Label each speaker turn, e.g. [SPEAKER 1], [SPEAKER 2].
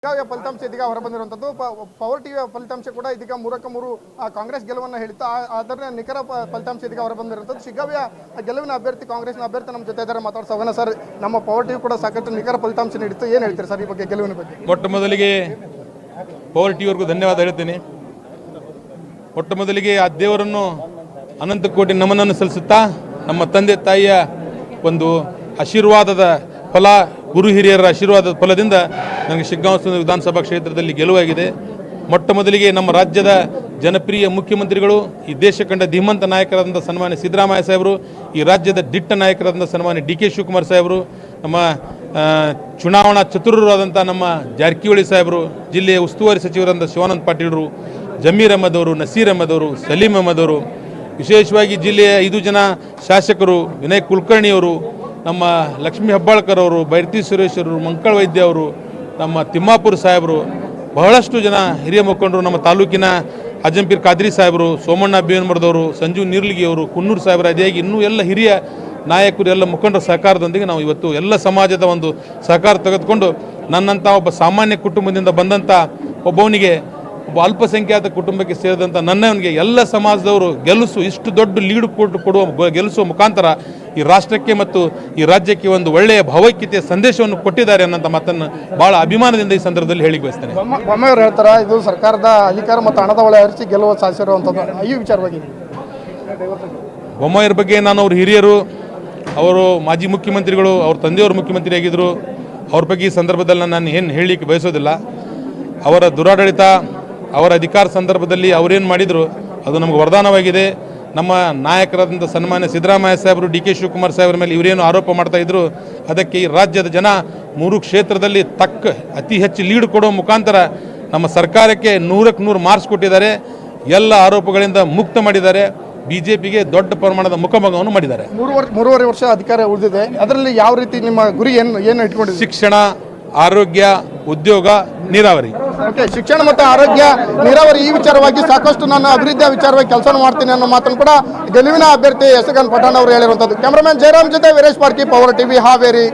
[SPEAKER 1] ಬೆಳಗಾವಿಯ ಫಲಿತಾಂಶ ಇದೀಗ ಹೊರಬಂದಿರುವಂಥದ್ದು ಪವರ್ ಟಿವಿಯ ಫಲಿತಾಂಶ ಕೂಡ ಇದೀಗ 3-3 ಕಾಂಗ್ರೆಸ್ ಗೆಲುವನ್ನು ಹೇಳಿತ್ತು. ಅದರ ನಿಖರ ಫಲಿತಾಂಶ ಇದೀಗ ಹೊರಬಂದಿರುವಂಥದ್ದು. ಶಿಗ್ಗಾವಿಯ ಗೆಲುವಿನ ಅಭ್ಯರ್ಥಿ ಕಾಂಗ್ರೆಸ್ನ ಅಭ್ಯರ್ಥಿ ನಮ್ಮ ಜೊತೆ ಇದ್ದಾರೆ, ಮಾತಾಡ್ಸೋಣ. ಸರ್, ನಮ್ಮ ಪವರ್ ಟಿವಿ ಕೂಡ ಸಾಕಷ್ಟು ನಿಖರ ಫಲಿತಾಂಶ ನೀಡಿತ್ತು, ಏನು ಹೇಳ್ತೀರಿ ಸರ್ ಈ ಬಗ್ಗೆ, ಗೆಲುವಿನ ಬಗ್ಗೆ?
[SPEAKER 2] ಮೊಟ್ಟ ಮೊದಲಿಗೆ ಪವರ್ ಟಿವಿಯವರೆಗೂ ಧನ್ಯವಾದ ಹೇಳ್ತೀನಿ. ಮೊಟ್ಟ ಮೊದಲಿಗೆ ಆ ದೇವರನ್ನು ಅನಂತ ಕೋಟಿ ನಮನನ್ನು ಸಲ್ಲಿಸುತ್ತಾ ನಮ್ಮ ತಂದೆ ತಾಯಿಯ ಒಂದು ಆಶೀರ್ವಾದದ ಫಲ, ಗುರು ಹಿರಿಯರ ಆಶೀರ್ವಾದದ ಫಲದಿಂದ ನನಗೆ ಶಿಗ್ಗಾಂವ ವಿಧಾನಸಭಾ ಕ್ಷೇತ್ರದಲ್ಲಿ ಗೆಲುವಾಗಿದೆ. ಮೊಟ್ಟ ಮೊದಲಿಗೆ ನಮ್ಮ ರಾಜ್ಯದ ಜನಪ್ರಿಯ ಮುಖ್ಯಮಂತ್ರಿಗಳು, ಈ ದೇಶ ಕಂಡ ಧೀಮಂತ ನಾಯಕರಾದಂಥ ಸನ್ಮಾನ್ಯ ಸಿದ್ದರಾಮಯ್ಯ ಸಾಹೇಬರು, ಈ ರಾಜ್ಯದ ದಿಟ್ಟ ನಾಯಕರಾದಂಥ ಸನ್ಮಾನ್ಯ ಡಿ ಕೆ ಶಿವಕುಮಾರ್ ಸಾಹೇಬರು, ನಮ್ಮ ಚುನಾವಣಾ ಚತುರರಾದಂಥ ನಮ್ಮ ಜಾರಕಿಹೊಳಿ ಸಾಹೇಬರು, ಜಿಲ್ಲೆಯ ಉಸ್ತುವಾರಿ ಸಚಿವರಾದಂಥ ಶಿವಾನಂದ ಪಾಟೀಲರು, ಜಮೀರ್ ಅಹಮದ್ ಅವರು, ನಸೀರ್ ಅಹಮದ್ ಅವರು, ಸಲೀಂ ಅಹಮದ್ ಅವರು, ವಿಶೇಷವಾಗಿ ಜಿಲ್ಲೆಯ 5 ಜನ ಶಾಸಕರು, ವಿನಯ್ ಕುಲಕರ್ಣಿಯವರು, ನಮ್ಮ ಲಕ್ಷ್ಮೀ ಹೆಬ್ಬಾಳ್ಕರ್ ಅವರು, ಬೈರತಿ ಸುರೇಶ್ ಅವರು, ಮಂಕಳ ವೈದ್ಯ ಅವರು, ನಮ್ಮ ತಿಮ್ಮಾಪುರ ಸಾಹೇಬರು, ಬಹಳಷ್ಟು ಜನ ಹಿರಿಯ ಮುಖಂಡರು, ನಮ್ಮ ತಾಲೂಕಿನ ಅಜಂಪೀರ್ ಖಾದ್ರಿ ಸಾಹೇಬರು, ಸೋಮಣ್ಣ ಬೇವನ್ಮರದವರು, ಸಂಜೀವ್ ನೀರ್ಲಿಗಿಯವರು, ಕುನ್ನೂರು ಸಾಹೇಬರು, ಅದೇಗಿ ಇನ್ನೂ ಎಲ್ಲ ಹಿರಿಯ ನಾಯಕರು, ಎಲ್ಲ ಮುಖಂಡರ ಸಹಕಾರದೊಂದಿಗೆ ನಾವು ಇವತ್ತು ಎಲ್ಲ ಸಮಾಜದ ಒಂದು ಸಹಕಾರ ತೆಗೆದುಕೊಂಡು ನನ್ನಂಥ ಒಬ್ಬ ಸಾಮಾನ್ಯ ಕುಟುಂಬದಿಂದ ಬಂದಂಥ ಒಬ್ಬವನಿಗೆ, ಒಬ್ಬ ಅಲ್ಪಸಂಖ್ಯಾತ ಕುಟುಂಬಕ್ಕೆ ಸೇರಿದಂಥ ನನ್ನವನಿಗೆ ಎಲ್ಲ ಸಮಾಜದವರು ಇಷ್ಟು ದೊಡ್ಡ ಲೀಡ್ ಗೆಲ್ಲಿಸುವ ಮುಖಾಂತರ ಈ ರಾಷ್ಟ್ರಕ್ಕೆ ಮತ್ತು ಈ ರಾಜ್ಯಕ್ಕೆ ಒಂದು ಒಳ್ಳೆಯ ಭಾವೈಕ್ಯತೆಯ ಸಂದೇಶವನ್ನು ಕೊಟ್ಟಿದ್ದಾರೆ ಅನ್ನೋಂಥ ಮಾತನ್ನು ಭಾಳ ಅಭಿಮಾನದಿಂದ ಈ ಸಂದರ್ಭದಲ್ಲಿ ಹೇಳಿ ಬಯಸ್ತೇನೆ.
[SPEAKER 1] ಬೊಮ್ಮಾಯಿಯವರು ಹೇಳ್ತಾರೆ ಇದು ಸರ್ಕಾರದ ಅಧಿಕಾರ ಮತ್ತು ಹಣದ ಒಳೆ ಹರಿಸಿ ಗೆಲುವು ಸಾಧಿಸಿರುವಂಥದ್ದು, ಈ ವಿಚಾರವಾಗಿ
[SPEAKER 2] ಬೊಮ್ಮಾಯಿಯವ್ರ ಬಗ್ಗೆ ನಾನು ಅವ್ರ ಹಿರಿಯರು, ಅವರು ಮಾಜಿ ಮುಖ್ಯಮಂತ್ರಿಗಳು, ಅವ್ರ ತಂದೆಯವರು ಮುಖ್ಯಮಂತ್ರಿ ಆಗಿದ್ದರು, ಅವ್ರ ಬಗ್ಗೆ ಈ ಸಂದರ್ಭದಲ್ಲಿ ನಾನು ಏನು ಹೇಳಲಿಕ್ಕೆ ಬಯಸೋದಿಲ್ಲ. ಅವರ ದುರಾಡಳಿತ, ಅವರ ಅಧಿಕಾರ ಸಂದರ್ಭದಲ್ಲಿ ಅವರೇನು ಮಾಡಿದರು ಅದು ನಮಗೆ ವರದಾನವಾಗಿದೆ. ನಮ್ಮ ನಾಯಕರಾದಂಥ ಸನ್ಮಾನ್ಯ ಸಿದ್ದರಾಮಯ್ಯ ಸಾಹೇಬರು, ಡಿ ಕೆ ಶಿವಕುಮಾರ್ ಸಾಹೇಬ್ರ ಮೇಲೆ ಇವರೇನು ಆರೋಪ ಮಾಡ್ತಾಯಿದ್ರು, ಅದಕ್ಕೆ ಈ ರಾಜ್ಯದ ಜನ 3 ಕ್ಷೇತ್ರದಲ್ಲಿ ಅತಿ ಹೆಚ್ಚು ಲೀಡ್ ಕೊಡುವ ಮುಖಾಂತರ ನಮ್ಮ ಸರ್ಕಾರಕ್ಕೆ 100ಕ್ಕೆ 100 ಮಾರ್ಕ್ಸ್ ಕೊಟ್ಟಿದ್ದಾರೆ. ಎಲ್ಲ ಆರೋಪಗಳಿಂದ ಮುಕ್ತ ಮಾಡಿದ್ದಾರೆ. ಬಿಜೆಪಿಗೆ ದೊಡ್ಡ ಪ್ರಮಾಣದ ಮುಖಭಂಗವನ್ನು ಮಾಡಿದ್ದಾರೆ.
[SPEAKER 1] 3.5 ವರ್ಷ ಅಧಿಕಾರ ಉಳಿದಿದೆ, ಅದರಲ್ಲಿ ಯಾವ ರೀತಿ ನಿಮ್ಮ ಗುರಿ ಏನು ಇಟ್ಕೊಂಡಿದೆ?
[SPEAKER 2] ಶಿಕ್ಷಣ, ಆರೋಗ್ಯ, ಉದ್ಯೋಗ, ನೀರಾವರಿ.
[SPEAKER 1] ಓಕೆ, ಶಿಕ್ಷಣ ಮತ್ತು ಆರೋಗ್ಯ, ನೀರಾವರಿ ಈ ವಿಚಾರವಾಗಿ ಸಾಕಷ್ಟು ನಾನು ಅಭಿವೃದ್ಧಿಯ ವಿಚಾರವಾಗಿ ಕೆಲಸ ಮಾಡ್ತೀನಿ ಅನ್ನೋ ಮಾತನ್ನು ಕೂಡ ಗೆಲುವಿನ ಅಭ್ಯರ್ಥಿ ಯಶಗನ್ ಪಠಾಣ್ ಅವರು ಹೇಳಿರುವಂಥದ್ದು. ಕ್ಯಾಮರಾಮನ್ ಜಯರಾಮ್ ಜೊತೆ ವೀರೇಶ್ ಪಾರ್ಕಿ, ಪವರ್ ಟಿವಿ, ಹಾವೇರಿ.